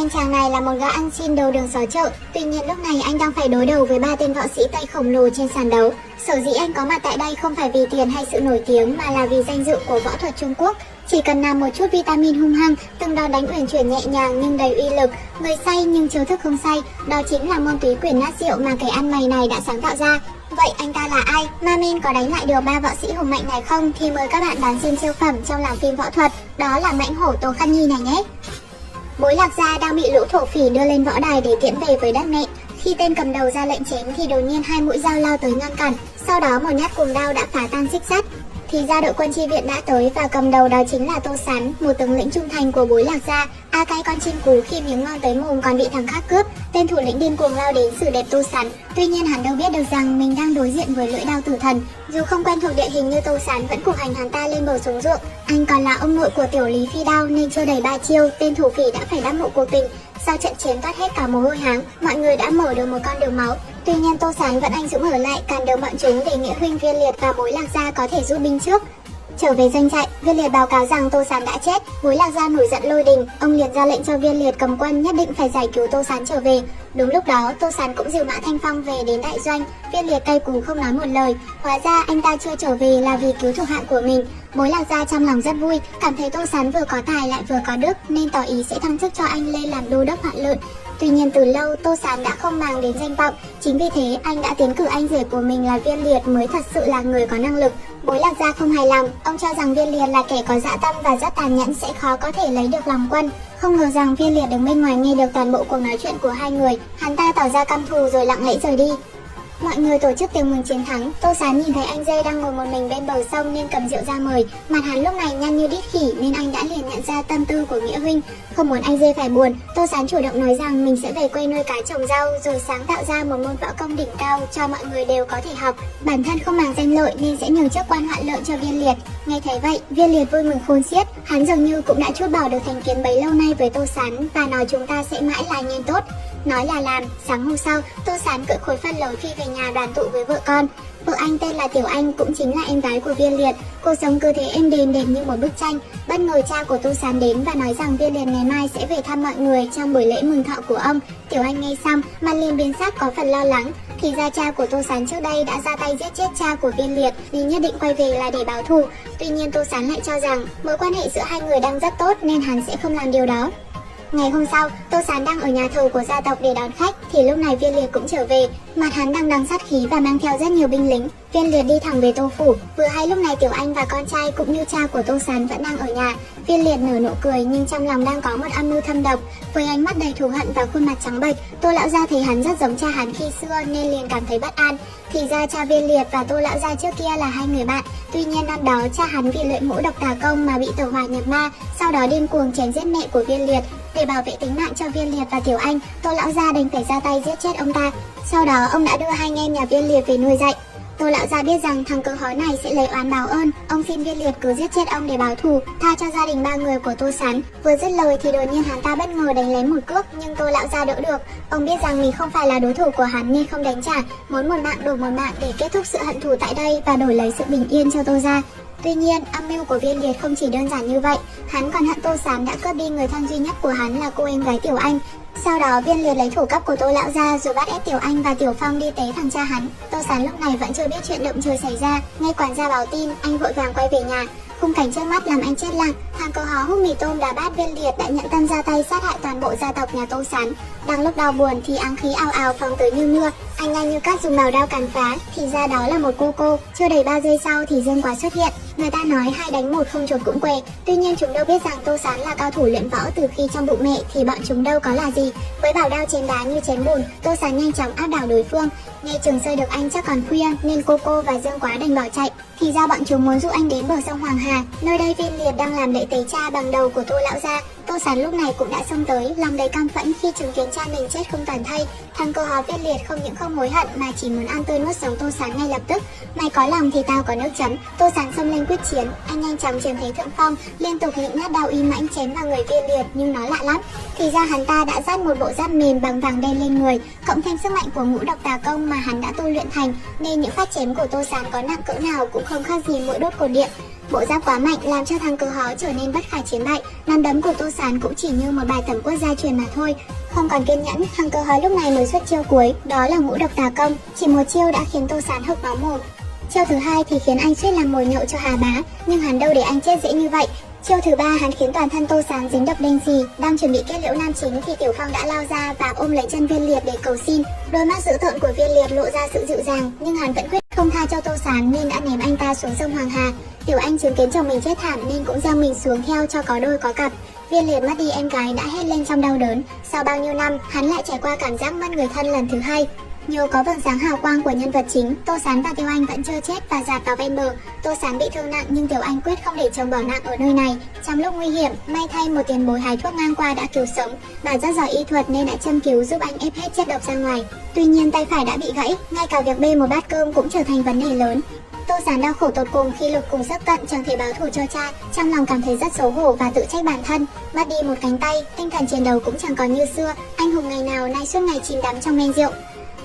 nhiên chàng này là một gã ăn xin đầu đường xó chợ. Tuy nhiên lúc này anh đang phải đối đầu với 3 tên võ sĩ Tây khổng lồ trên sàn đấu. Sở dĩ anh có mặt tại đây không phải vì tiền hay sự nổi tiếng mà là vì danh dự của võ thuật Trung Quốc. Chỉ cần nằm một chút vitamin hung hăng, từng đòn đánh uyển chuyển nhẹ nhàng nhưng đầy uy lực, người say nhưng chiêu thức không say, đó chính là môn túy quyền nát rượu mà kẻ ăn mày này đã sáng tạo ra. Vậy anh ta là ai? Ma Men có đánh lại được 3 võ sĩ hùng mạnh này không? Thì mời các bạn đón xem siêu phẩm trong làng phim võ thuật, đó là Mãnh Hổ Tố Khăn Nhi này nhé. Bối Lạc Gia đang bị lũ thổ phỉ đưa lên võ đài để tiễn về với đất mẹ. Khi tên cầm đầu ra lệnh chém thì đột nhiên 2 mũi dao lao tới ngăn cản, sau đó một nhát cuồng đao đã phá tan xích sắt. Thì ra đội quân chi viện đã tới và cầm đầu đó chính là Tô Sán, một tướng lĩnh trung thành của Bối Lạc Gia. Cái con chim cú khi miếng ngon tới mồm còn bị thằng khác cướp. Tên thủ lĩnh điên cuồng lao đến xử đẹp Tô Sán. Tuy nhiên hắn đâu biết được rằng mình đang đối diện với lưỡi đao tử thần. Dù không quen thuộc địa hình như Tô Sán vẫn cục hành hắn ta lên bờ xuống ruộng. Anh còn là ông nội của tiểu Lý Phi Đao nên chưa đầy 3 chiêu, tên thủ phỉ đã phải đáp mộ cuộc tình. Sau trận chiến toát hết cả mồ hôi háng, mọi người đã mở được một con đường máu. Tuy nhiên Tô Sán vẫn anh dũng ở lại cản đường bọn chúng để Nghĩa huynh Viên Liệt và Bối Lạc Gia có thể rút binh trước. Trở về doanh trại, Viên Liệt báo cáo rằng Tô Sán đã chết. Bối Lạc Gia nổi giận lôi đình, ông liền ra lệnh cho Viên Liệt cầm quân nhất định phải giải cứu Tô Sán trở về. Đúng lúc đó, Tô Sán cũng dìu Mã Thanh Phong về đến đại doanh. Viên Liệt cay cú không nói một lời, hóa ra anh ta chưa trở về là vì cứu thuộc hạ của mình. Bối Lạc Gia trong lòng rất vui, cảm thấy Tô Sán vừa có tài lại vừa có đức nên tỏ ý sẽ thăng chức cho anh lên làm đô đốc Hoạn Lượn. Tuy nhiên từ lâu Tô Sán đã không màng đến danh vọng, chính vì thế anh đã tiến cử anh rể của mình là Viên Liệt mới thật sự là người có năng lực. Bối Lạc Gia không hài lòng, ông cho rằng Viên Liệt là kẻ có dã tâm và rất tàn nhẫn sẽ khó có thể lấy được lòng quân. Không ngờ rằng Viên Liệt đứng bên ngoài nghe được toàn bộ cuộc nói chuyện của hai người, hắn ta tỏ ra căm thù rồi lặng lẽ rời đi. Mọi người tổ chức tiệc mừng chiến thắng. Tô Sán nhìn thấy anh dê đang ngồi một mình bên bờ sông nên cầm rượu ra mời. Mặt hắn lúc này nhăn như đít khỉ nên anh đã liền nhận ra tâm tư của Nghĩa huynh. Không muốn anh dê phải buồn, Tô Sán chủ động nói rằng mình sẽ về quê nuôi cá trồng rau rồi sáng tạo ra một môn võ công đỉnh cao cho mọi người đều có thể học. Bản thân không màng danh lợi nên sẽ nhường chức quan Hoạn Lượn cho Viên Liệt. Nghe thấy vậy, Viên Liệt vui mừng khôn xiết, hắn dường như cũng đã trút bỏ được thành kiến bấy lâu nay với Tô Sán và nói chúng ta sẽ mãi là anh em tốt. Nói là làm, sáng hôm sau, Tô Sán cưỡi khối phân lối phi về nhà đoàn tụ với vợ con. Vợ anh tên là Tiểu Anh, cũng chính là em gái của Viên Liệt. Cô sống cứ thế êm đềm đẹp như một bức tranh. Bất ngờ cha của Tô Sán đến và nói rằng Viên Liệt ngày mai sẽ về thăm mọi người trong buổi lễ mừng thọ của ông. Tiểu Anh nghe xong, mặt liền biến sắc có phần lo lắng. Thì ra cha của Tô Sán trước đây đã ra tay giết chết cha của Viên Liệt nên nhất định quay về là để báo thù. Tuy nhiên Tô Sán lại cho rằng mối quan hệ giữa hai người đang rất tốt nên hắn sẽ không làm điều đó. Ngày hôm sau, Tô Sán đang ở nhà thờ của gia tộc để đón khách thì lúc này Viên Liệt cũng trở về. Mặt hắn đang đằng sát khí và mang theo rất nhiều binh lính. Viên Liệt đi thẳng về Tô phủ. Vừa hay lúc này Tiểu Anh và con trai cũng như cha của Tô Sán vẫn đang ở nhà. Viên Liệt nở nụ cười nhưng trong lòng đang có một âm mưu thâm độc. Với ánh mắt đầy thù hận và khuôn mặt trắng bệch, Tô lão gia thấy hắn rất giống cha hắn khi xưa nên liền cảm thấy bất an. Thì ra cha Viên Liệt và Tô lão gia trước kia là hai người bạn. Tuy nhiên năm đó cha hắn vì luyện ngũ độc tà công mà bị tẩu hỏa nhập ma, sau đó điên cuồng chém giết mẹ của Viên Liệt. Để bảo vệ tính mạng cho Viên Liệt và Tiểu Anh, Tô lão gia đành phải ra tay giết chết ông ta. Sau đó ông đã đưa hai anh em nhà Viên Liệt về nuôi dạy. Tô lão gia biết rằng thằng cơ hói này sẽ lấy oán báo ơn, ông xin Viên Liệt cứ giết chết ông để báo thù, tha cho gia đình 3 người của Tô Sán. Vừa dứt lời thì đột nhiên hắn ta bất ngờ đánh lén một cước nhưng Tô lão gia đỡ được. Ông biết rằng mình không phải là đối thủ của hắn nên không đánh trả, muốn một mạng đổi một mạng để kết thúc sự hận thù tại đây và đổi lấy sự bình yên cho Tô gia. Tuy nhiên, âm mưu của Viên Liệt không chỉ đơn giản như vậy, hắn còn hận Tô Sán đã cướp đi người thân duy nhất của hắn là cô em gái Tiểu Anh. Sau đó Viên Liệt lấy thủ cấp của Tô lão gia rồi bắt ép Tiểu Anh và Tiểu Phong đi tế thằng cha hắn. Tô Sán lúc này vẫn chưa biết chuyện động trời xảy ra, nghe quản gia báo tin, anh vội vàng quay về nhà. Khung cảnh trước mắt làm anh chết lặng, thằng cờ hó hút mì tôm đá bát Viên Liệt đã nhận tâm ra tay sát hại toàn bộ gia tộc nhà Tô Sán. Đang lúc đau buồn thì áng khí ào ào phóng tới như mưa, anh nhanh như cát dùng bảo đao càn phá, thì ra đó là một cô. Chưa đầy 3 giây sau thì Dương Quá xuất hiện. Người ta nói 2 đánh 1 không chuột cũng què. Tuy nhiên chúng đâu biết rằng Tô Sán là cao thủ luyện võ từ khi trong bụng mẹ thì bọn chúng đâu có là gì. Với bảo đao chém đá như chém bùn, Tô Sán nhanh chóng áp đảo đối phương. Nghe chừng sơi được anh chắc còn khuya nên cô và Dương Quá đành bỏ chạy. Thì ra bọn chúng muốn dụ anh đến bờ sông Hoàng Hà, nơi đây Viên Liệt đang làm lễ tế cha bằng đầu của Tô lão gia. Tô Sán lúc này cũng đã xông tới, lòng đầy căm phẫn khi chứng kiến cha mình chết không toàn thây. Thằng cơ hó Viên Liệt không những không hối hận mà chỉ muốn ăn tươi nuốt sống Tô Sán ngay lập tức. Mày có lòng thì tao có nước chấm. Tô Sán xông lên quyết chiến, anh nhanh chóng chiếm thế thượng phong, liên tục những nhát đao uy mãnh chém vào người Viên Liệt nhưng nó lạ lắm. Thì ra hắn ta đã dắt một bộ giáp mềm bằng vàng đen lên người, cộng thêm sức mạnh của ngũ độc tà công mà hắn đã tu luyện thành, nên những phát chém của Tô Sán có nặng cỡ nào cũng không khác gì mũi đốt cột điện. Bộ giáp quá mạnh làm cho thằng cờ hó trở nên bất khả chiến bại. Nắm đấm của Tô Sán cũng chỉ như một bài tẩm quốc gia truyền mà thôi. Không còn kiên nhẫn, thằng cờ hó lúc này mới xuất chiêu cuối, đó là ngũ độc tà công. Chỉ một chiêu đã khiến Tô Sán hộc máu mồm. Chiêu thứ hai thì khiến anh suýt làm mồi nhậu cho Hà Bá, nhưng hắn đâu để anh chết dễ như vậy. Chiêu thứ ba hắn khiến toàn thân Tô Sán dính độc đen xì. Đang chuẩn bị kết liễu nam chính thì Tiểu Phong đã lao ra và ôm lấy chân Viên Liệt để cầu xin. Đôi mắt dữ tợn của Viên Liệt lộ ra sự dịu dàng, nhưng hắn vẫn quyết không tha cho Tô Sán nên đã ném anh ta xuống sông Hoàng Hà. Tiểu Anh chứng kiến chồng mình chết thảm nên cũng gieo mình xuống theo cho có đôi có cặp. Viên Liệt mất đi em gái đã hét lên trong đau đớn. Sau bao nhiêu năm, hắn lại trải qua cảm giác mất người thân lần thứ hai. Nhờ có vầng sáng hào quang của nhân vật chính, Tô Sán và Tiểu Anh vẫn chưa chết và dạt vào ven bờ. Tô Sán bị thương nặng nhưng Tiểu Anh quyết không để chồng bỏ nặng ở nơi này. Trong lúc nguy hiểm, may thay một tiền bối hái thuốc ngang qua đã cứu sống. Bà rất giỏi y thuật nên đã châm cứu giúp anh ép hết chất độc ra ngoài. Tuy nhiên tay phải đã bị gãy, ngay cả việc bê một bát cơm cũng trở thành vấn đề lớn. Tô Sán đau khổ tột cùng khi Lục cùng sắp tận chẳng thể báo thù cho cha, trong lòng cảm thấy rất xấu hổ và tự trách bản thân. Mất đi một cánh tay, tinh thần chiến đấu cũng chẳng còn như xưa. Anh hùng ngày nào nay suốt ngày chìm đắm trong men rượu.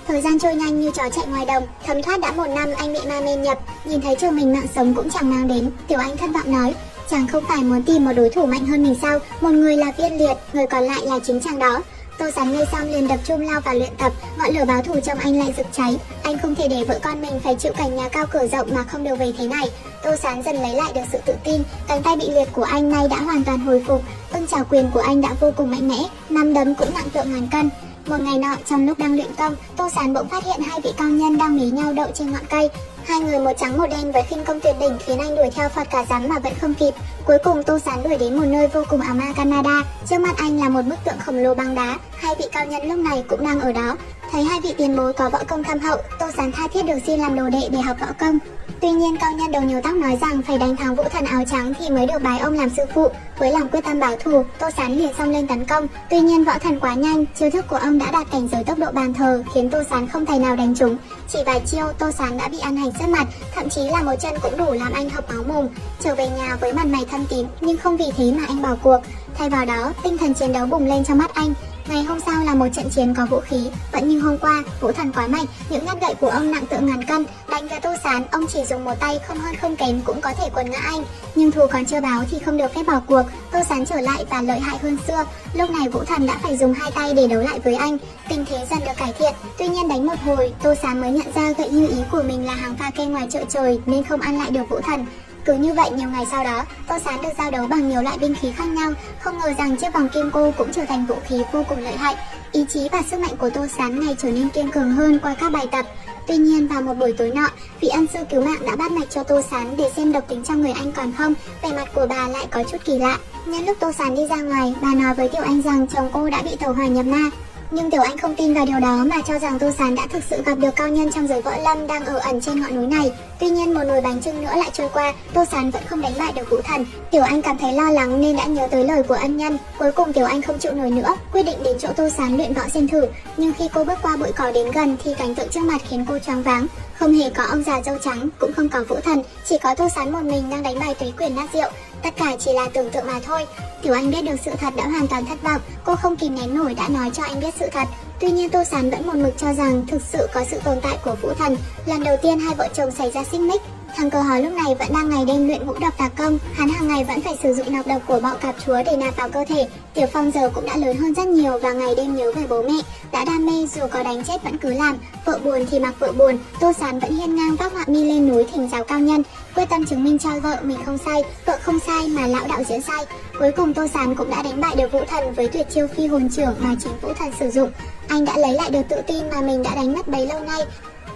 Thời gian trôi nhanh như chó chạy ngoài đồng, thấm thoát đã 1 năm anh bị ma men nhập, nhìn thấy chồng mình mạng sống cũng chẳng mang đến. Tiểu Anh thất vọng nói, chàng không phải muốn tìm một đối thủ mạnh hơn mình sao? Một người là Viên Liệt, người còn lại là chính chàng đó. Tô Sán nghe xong liền đập trung lao vào luyện tập, ngọn lửa báo thù trong anh lại rực cháy. Anh không thể để vợ con mình phải chịu cảnh nhà cao cửa rộng mà không được về thế này. Tô Sán dần lấy lại được sự tự tin, cánh tay bị liệt của anh nay đã hoàn toàn hồi phục. Ưng chảo quyền của anh đã vô cùng mạnh mẽ, nắm đấm cũng nặng tượng ngàn cân. Một ngày nọ, trong lúc đang luyện công, Tô Sán bỗng phát hiện hai vị cao nhân đang mí nhau đậu trên ngọn cây. Hai người một trắng một đen với khinh công tuyệt đỉnh khiến anh đuổi theo phọt cả rắm mà vẫn không kịp. Cuối cùng Tô Sán đuổi đến một nơi vô cùng ảo ma Canada. Trước mắt anh là một bức tượng khổng lồ bằng đá. Hai vị cao nhân lúc này cũng đang ở đó. Thấy hai vị tiền bối có võ công thâm hậu, Tô Sán tha thiết được xin làm đồ đệ để học võ công. Tuy nhiên cao nhân đầu nhiều tóc nói rằng phải đánh thắng Vũ Thần áo trắng thì mới được bái ông làm sư phụ. Với lòng quyết tâm báo thù, Tô Sán liền xông lên tấn công. Tuy nhiên võ thần quá nhanh, chiêu thức của ông đã đạt cảnh giới tốc độ bàn thờ, khiến Tô Sán không thể nào đánh trúng. Chỉ vài chiêu, Tô Sán đã bị ăn hành sứt mặt, thậm chí là một chân cũng đủ làm anh hộc máu mồm. Trở về nhà với mặt mày thâm tím, nhưng không vì thế mà anh bỏ cuộc. Thay vào đó, tinh thần chiến đấu bùng lên trong mắt anh. Ngày hôm sau là một trận chiến có vũ khí, vẫn như hôm qua, Vũ Thần quá mạnh, những nhát gậy của ông nặng tượng ngàn cân, đánh vào Tô Sán, ông chỉ dùng một tay không hơn không kém cũng có thể quật ngã anh. Nhưng thù còn chưa báo thì không được phép bỏ cuộc, Tô Sán trở lại và lợi hại hơn xưa. Lúc này Vũ Thần đã phải dùng hai tay để đấu lại với anh, tình thế dần được cải thiện. Tuy nhiên đánh một hồi, Tô Sán mới nhận ra gậy như ý của mình là hàng pha ke ngoài chợ trời nên không ăn lại được Vũ Thần. Cứ như vậy nhiều ngày sau đó, Tô Sán được giao đấu bằng nhiều loại binh khí khác nhau, không ngờ rằng chiếc vòng kim cô cũng trở thành vũ khí vô cùng lợi hại. Ý chí và sức mạnh của Tô Sán ngày trở nên kiên cường hơn qua các bài tập. Tuy nhiên vào một buổi tối nọ, vị ân sư cứu mạng đã bắt mạch cho Tô Sán để xem độc tính trong người anh còn không. Vẻ mặt của bà lại có chút kỳ lạ. Nhân lúc Tô Sán đi ra ngoài, bà nói với Tiểu Anh rằng chồng cô đã bị tẩu hỏa nhập ma. Nhưng Tiểu Anh không tin vào điều đó mà cho rằng Tô Sán đã thực sự gặp được cao nhân trong giới võ lâm đang ở ẩn trên ngọn núi này. Tuy nhiên một nồi bánh chưng nữa lại trôi qua, Tô Sán vẫn không đánh bại được Vũ Thần. Tiểu Anh cảm thấy lo lắng nên đã nhớ tới lời của ân nhân. Cuối cùng Tiểu Anh không chịu nổi nữa, quyết định đến chỗ Tô Sán luyện võ xem thử. Nhưng khi cô bước qua bụi cỏ đến gần thì cảnh tượng trước mặt khiến cô choáng váng. Không hề có ông già râu trắng, cũng không có Vũ Thần, chỉ có Tô Sán một mình đang đánh bài túy quyền nát rượu. Tất cả chỉ là tưởng tượng mà thôi. Tiểu Anh biết được sự thật đã hoàn toàn thất vọng, cô không kìm nén nổi đã nói cho anh biết sự thật. Tuy nhiên Tô Sán vẫn một mực cho rằng thực sự có sự tồn tại của Vũ Thần. Lần đầu tiên hai vợ chồng xảy ra xích mích. Thằng cờ hó lúc này vẫn đang ngày đêm luyện ngũ độc tà công, hắn hàng ngày vẫn phải sử dụng nọc độc của bọ cạp chúa để nạp vào cơ thể. Tiểu Phong giờ cũng đã lớn hơn rất nhiều và ngày đêm nhớ về bố mẹ, đã đam mê dù có đánh chết vẫn cứ làm. Vợ buồn thì mặc vợ buồn, Tô Sán vẫn hiên ngang vác họa mi lên núi thỉnh giáo cao nhân, quyết tâm chứng minh cho vợ mình không sai, vợ không sai mà lão đạo diễn sai. Cuối cùng Tô Sán cũng đã đánh bại được Vũ Thần với tuyệt chiêu phi hồn trưởng mà chính Vũ Thần sử dụng. Anh đã lấy lại được tự tin mà mình đã đánh mất bấy lâu nay.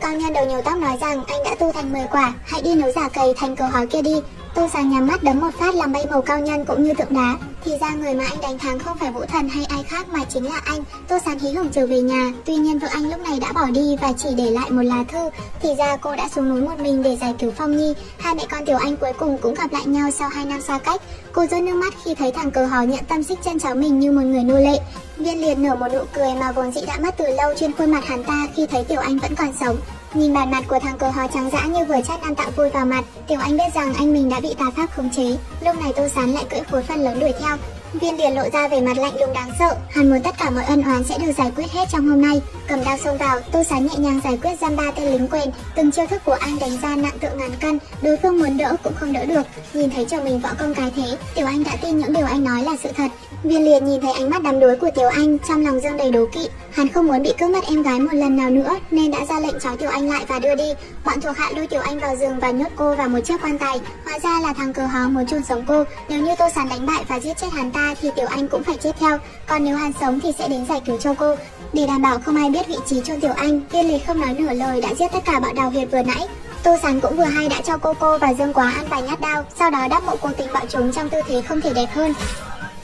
Cao nhân đầu nhiều tóc nói rằng anh đã tu thành 10 quả, hãy đi nấu giả cầy thành cờ hói kia đi. Tô Sán nhắm mắt đấm một phát làm bay màu cao nhân cũng như tượng đá. Thì ra người mà anh đánh thắng không phải Vũ Thần hay ai khác mà chính là anh. Tô Sán hí hửng trở về nhà, tuy nhiên vợ anh lúc này đã bỏ đi và chỉ để lại một lá thư. Thì ra cô đã xuống núi một mình để giải cứu Phong Nhi. Hai mẹ con Tiểu Anh cuối cùng cũng gặp lại nhau sau 2 năm xa cách. Cô rơi nước mắt khi thấy thằng cờ hó nhận tâm xích chân cháu mình như một người nô lệ. Viên Liệt nở một nụ cười mà vốn dĩ đã mất từ lâu trên khuôn mặt hắn ta khi thấy Tiểu Anh vẫn còn sống. Nhìn bản mặt của thằng cờ hó trắng dã như vừa chát ăn tạo vui vào mặt, Tiểu Anh biết rằng anh mình đã bị tà pháp khống chế. Lúc này Tô Sán lại cưỡi khối phân lớn đuổi theo. Viên Liệt lộ ra vẻ mặt lạnh lùng đáng sợ, hắn muốn tất cả mọi ân oán sẽ được giải quyết hết trong hôm nay. Cầm đao xông vào, Tô Sán nhẹ nhàng giải quyết giam 3 tên lính quèn, từng chiêu thức của anh đánh ra nặng tựa ngàn cân, đối phương muốn đỡ cũng không đỡ được. Nhìn thấy chồng mình võ công cái thế, Tiểu Anh đã tin những điều anh nói là sự thật. Viên Liệt nhìn thấy ánh mắt đắm đuối của Tiểu Anh, trong lòng dâng đầy đố kỵ. Hắn không muốn bị cướp mất em gái một lần nào nữa, nên đã ra lệnh trói Tiểu Anh lại và đưa đi. Bọn thuộc hạ lôi Tiểu Anh vào giường và nhốt cô vào một chiếc quan tài. Hóa ra là thằng cờ hó muốn chôn sống cô. Nếu như Tô Sán đánh bại và giết chết hắn ta thì Tiểu Anh cũng phải chết theo. Còn nếu hắn sống thì sẽ đến giải cứu cho cô. Để đảm bảo không ai biết vị trí chôn Tiểu Anh, Viên Liệt không nói nửa lời đã giết tất cả bọn đào huyệt vừa nãy. Tô Sán cũng vừa hay đã cho cô và Dương Quá ăn vài nhát đao, sau đó đắp mộ cô tình bọn chúng trong tư thế không thể đẹp hơn.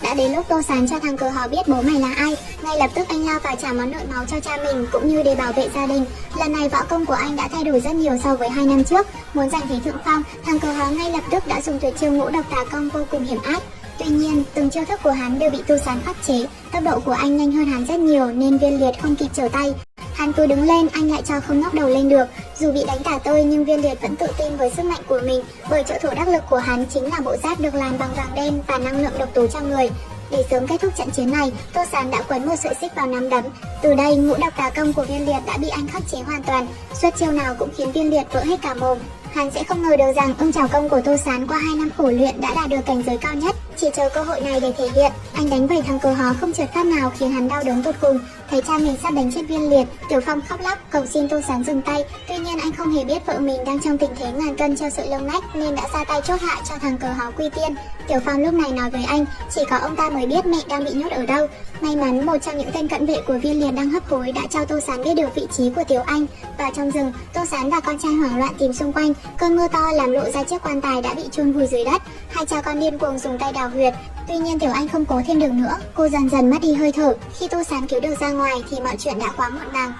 Đã đến lúc Tô Sán cho thằng cờ hò biết bố mày là ai, ngay lập tức anh lao vào trả món nợ máu cho cha mình cũng như để bảo vệ gia đình. Lần này võ công của anh đã thay đổi rất nhiều so với 2 năm trước. Muốn giành thế thượng phong, thằng cờ hò ngay lập tức đã dùng tuyệt chiêu Ngũ Độc Tà Công vô cùng hiểm ác. Tuy nhiên, từng chiêu thức của hắn đều bị Tô Sán khắc chế, tốc độ của anh nhanh hơn hắn rất nhiều nên Viên Liệt không kịp trở tay. Hắn cứ đứng lên, anh lại cho không ngóc đầu lên được. Dù bị đánh tả tơi nhưng Viên Liệt vẫn tự tin với sức mạnh của mình, bởi trợ thủ đắc lực của hắn chính là bộ giáp được làm bằng vàng đen và năng lượng độc tố trong người. Để sớm kết thúc trận chiến này, Tô Sán đã quấn một sợi xích vào nắm đấm. Từ đây, Ngũ Độc Tà Công của Viên Liệt đã bị anh khắc chế hoàn toàn, xuất chiêu nào cũng khiến Viên Liệt vỡ hết cả mồm. Hắn sẽ không ngờ được rằng Ưng Chảo Công của Tô Sán qua 2 năm khổ luyện đã đạt được cảnh giới cao nhất, chỉ chờ cơ hội này để thể hiện. Anh đánh về thằng cờ hó không trượt phát nào khiến hắn đau đớn tột cùng. Thấy cha mình sắp đánh chết Viên Liệt, Tiểu Phong khóc lóc cầu xin Tô Sán dừng tay. Tuy nhiên anh không hề biết vợ mình đang trong tình thế ngàn cân treo sợi lông nách nên đã ra tay chốt hạ cho thằng cờ hó quy tiên. Tiểu Phong lúc này nói với anh, chỉ có ông ta mới biết mẹ đang bị nhốt ở đâu. May mắn một trong những tên cận vệ của Viên Liệt đang hấp hối đã cho Tô Sán biết được vị trí của Tiểu Anh. Và trong rừng, Tô Sán và con trai hoảng loạn tìm xung quanh. Cơn mưa to làm lộ ra chiếc quan tài đã bị chôn vùi dưới đất. Hai cha con điên cuồng dùng tay đào huyệt. Tuy nhiên Tiểu Anh không cố thêm được nữa, cô dần dần mất đi hơi thở. Khi Tô Sán cứu được ra ngoài thì mọi chuyện đã quá muộn màng.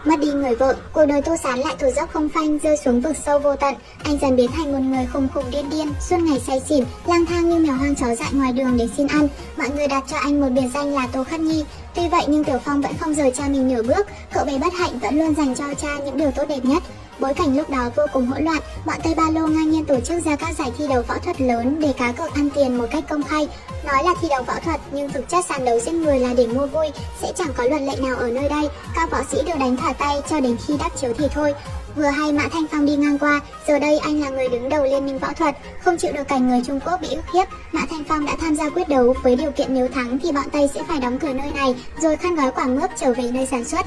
Mất đi người vợ, cuộc đời Tô Sán lại thổi dốc không phanh, rơi xuống vực sâu vô tận. Anh dần biến thành một người khùng khùng điên, suốt ngày say xỉn, lang thang như mèo hoang chó dại ngoài đường để xin ăn. Mọi người đặt cho anh một biệt danh là Tô Khất Nhi. Tuy vậy nhưng Tiểu Phong vẫn không rời cha mình nửa bước, cậu bé bất hạnh vẫn luôn dành cho cha những điều tốt đẹp nhất. Bối cảnh lúc đó vô cùng hỗn loạn, bọn Tây Ba Lô ngang nhiên tổ chức ra các giải thi đấu võ thuật lớn để cá cược ăn tiền một cách công khai. Nói là thi đấu võ thuật nhưng thực chất sàn đấu giết người là để mua vui, sẽ chẳng có luật lệ nào ở nơi đây. Các võ sĩ đều đánh thả tay cho đến khi đắp chiếu thì thôi. Vừa hay Mã Thanh Phong đi ngang qua, giờ đây anh là người đứng đầu liên minh võ thuật, không chịu được cảnh người Trung Quốc bị ức hiếp. Mã Thanh Phong đã tham gia quyết đấu với điều kiện nếu thắng thì bọn Tây sẽ phải đóng cửa nơi này, rồi khăn gói quả mướp trở về nơi sản xuất.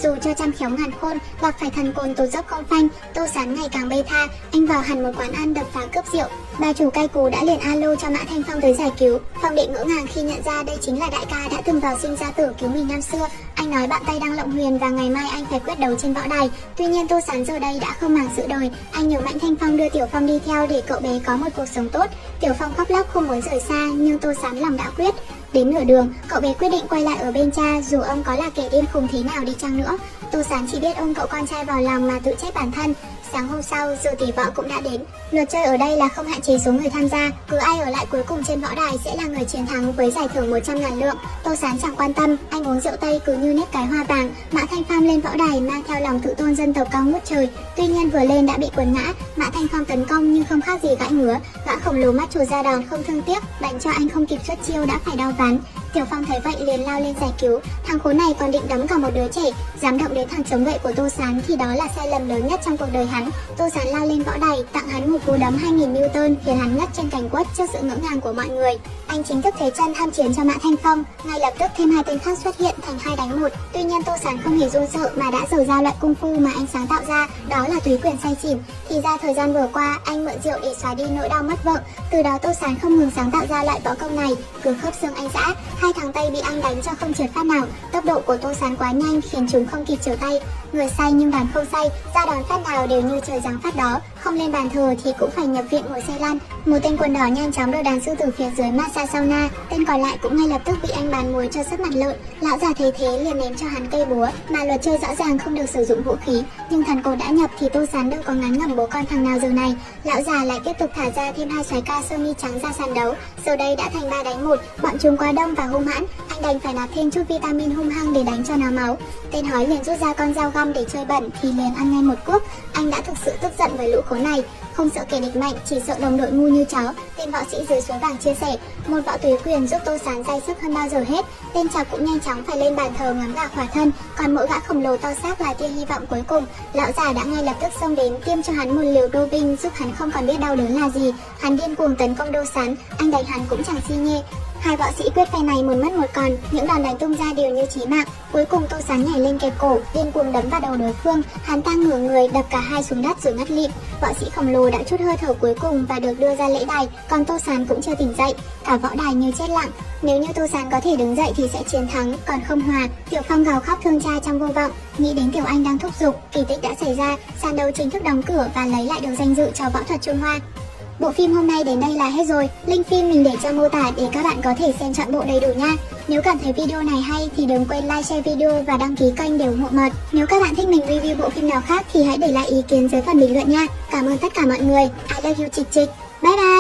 Dù cho trăm khéo ngàn khôn, gặp phải thần côn tột dốc không phanh, Tô Sán ngày càng bê tha. Anh vào hẳn một quán ăn đập phá cướp rượu. Bà chủ cai cú đã liền alo cho Mã Thanh Phong tới giải cứu. Phong Đệ ngỡ ngàng khi nhận ra đây chính là đại ca đã từng vào sinh ra tử cứu mình năm xưa. Anh nói bạn Tây đang lộng huyền và ngày mai anh phải quyết đấu trên võ đài. Tuy nhiên Tô Sán giờ đây đã không màng sự đời. Anh nhờ Mạnh Thanh Phong đưa Tiểu Phong đi theo để cậu bé có một cuộc sống tốt. Tiểu Phong khóc lóc không muốn rời xa nhưng Tô Sán lòng đã quyết. Đến nửa đường, cậu bé quyết định quay lại ở bên cha dù ông có là kẻ điên khùng thế nào đi chăng nữa. Tô Sán chỉ biết ôm cậu con trai vào lòng mà tự trách bản thân. Sáng hôm sau, giờ tỷ võ cũng đã đến. Luật chơi ở đây là không hạn chế số người tham gia, cứ ai ở lại cuối cùng trên võ đài sẽ là người chiến thắng với giải thưởng 100.000 lượng. Tô Sán chẳng quan tâm, anh uống rượu Tây cứ như nếp cái hoa vàng. Mã Thanh Phong lên võ đài mang theo lòng tự tôn dân tộc cao ngút trời. Tuy nhiên vừa lên đã bị quấn ngã. Mã Thanh Phong tấn công nhưng không khác gì gãi ngứa. Gã khổng lồ mắt trổ ra đòn không thương tiếc, đánh cho anh không kịp xuất chiêu đã phải đau ván. Tiểu Phong thấy vậy liền lao lên giải cứu. Thằng khốn này còn định đấm cả một đứa trẻ, dám động đến thằng chống gậy của Tô Sán thì đó là sai lầm lớn nhất trong cuộc đời hắn. Tô Sán lao lên võ đài, tặng hắn một cú đấm 2000 Newton khiến hắn ngất trên cành quất trước sự ngỡ ngàng của mọi người. Anh chính thức thế chân tham chiến cho Mã Thanh Phong, ngay lập tức thêm 2 tên khác xuất hiện thành 2 đánh 1. Tuy nhiên Tô Sán không hề run sợ mà đã giở ra loại cung phu mà anh sáng tạo ra, đó là túy quyền say xỉn. Thì ra thời gian vừa qua anh mượn rượu để xóa đi nỗi đau mất vợ. Từ đó Tô Sán không ngừng sáng tạo ra loại võ công này, cứ khớp xương anh dã. 2 thằng Tây bị anh đánh cho không trượt phát nào. Tốc độ của Tô Sán quá nhanh khiến chúng không kịp trở tay. Người say nhưng đàn không say, ra đòn phát nào đều như trời giáng phát đó, không lên bàn thờ thì cũng phải nhập viện ngồi xe lăn. Một tên quần đỏ nhanh chóng được đàn sư tử phía dưới massage sauna, tên còn lại cũng ngay lập tức bị anh bàn muối cho sức mặt lợn. Lão già thấy thế liền ném cho hắn cây búa, mà luật chơi rõ ràng không được sử dụng vũ khí, nhưng thần cột đã nhập thì Tô Sán đâu có ngán ngẩm bố con thằng nào giờ này. Lão già lại tiếp tục thả ra thêm 2 soái ca sơ mi trắng ra sàn đấu. Giờ đây đã thành 3 đánh 1, bọn chúng quá đông và hung hãn, anh đành phải nạp thêm chút vitamin hung hăng để đánh cho nó máu. Tên hói liền rút ra con dao găm để chơi bẩn thì liền ăn ngay một cuốc. Anh đã thực sự tức giận với lũ khốn khốn này. Không sợ kẻ địch mạnh, chỉ sợ đồng đội ngu như chó, tên võ sĩ dưới suối vàng chia sẻ. Một võ túy quyền giúp Tô Sán day sức hơn bao giờ hết. Tên Trạc cũng nhanh chóng phải lên bàn thờ ngắm gà khỏa thân, còn mỗi gã khổng lồ to xác là tia hy vọng cuối cùng. Lão già đã ngay lập tức xông đến tiêm cho hắn một liều doping giúp hắn không còn biết đau đớn là gì. Hắn điên cuồng tấn công Tô Sán, anh đánh hắn cũng chẳng si nhê. Hai võ sĩ quyết phe này một mất một còn, những đòn đánh tung ra đều như chí mạng. Cuối cùng Tô Sán nhảy lên kẹp cổ, điên cuồng đấm vào đầu đối phương. Hắn ta ngửa người đập cả hai xuống đất rồi ngất lịm. Võ sĩ khổng lồ đã trút hơi thở cuối cùng và được đưa ra lễ đài, còn Tô Sán cũng chưa tỉnh dậy. Cả võ đài như chết lặng. Nếu như Tô Sán có thể đứng dậy thì sẽ chiến thắng, còn không hòa. Tiểu Phong gào khóc thương cha trong vô vọng. Nghĩ đến Tiểu Anh đang thúc giục, kỳ tích đã xảy ra. Sàn đấu chính thức đóng cửa và lấy lại được danh dự cho võ thuật Trung Hoa. Bộ phim hôm nay đến đây là hết rồi. Link phim mình để trong mô tả để các bạn có thể xem trọn bộ đầy đủ nha. Nếu cảm thấy video này hay thì đừng quên like, share video và đăng ký kênh để ủng hộ Mật. Nếu các bạn thích mình review bộ phim nào khác thì hãy để lại ý kiến dưới phần bình luận nha. Cảm ơn tất cả mọi người. I love you Trịch Trịch. Bye bye.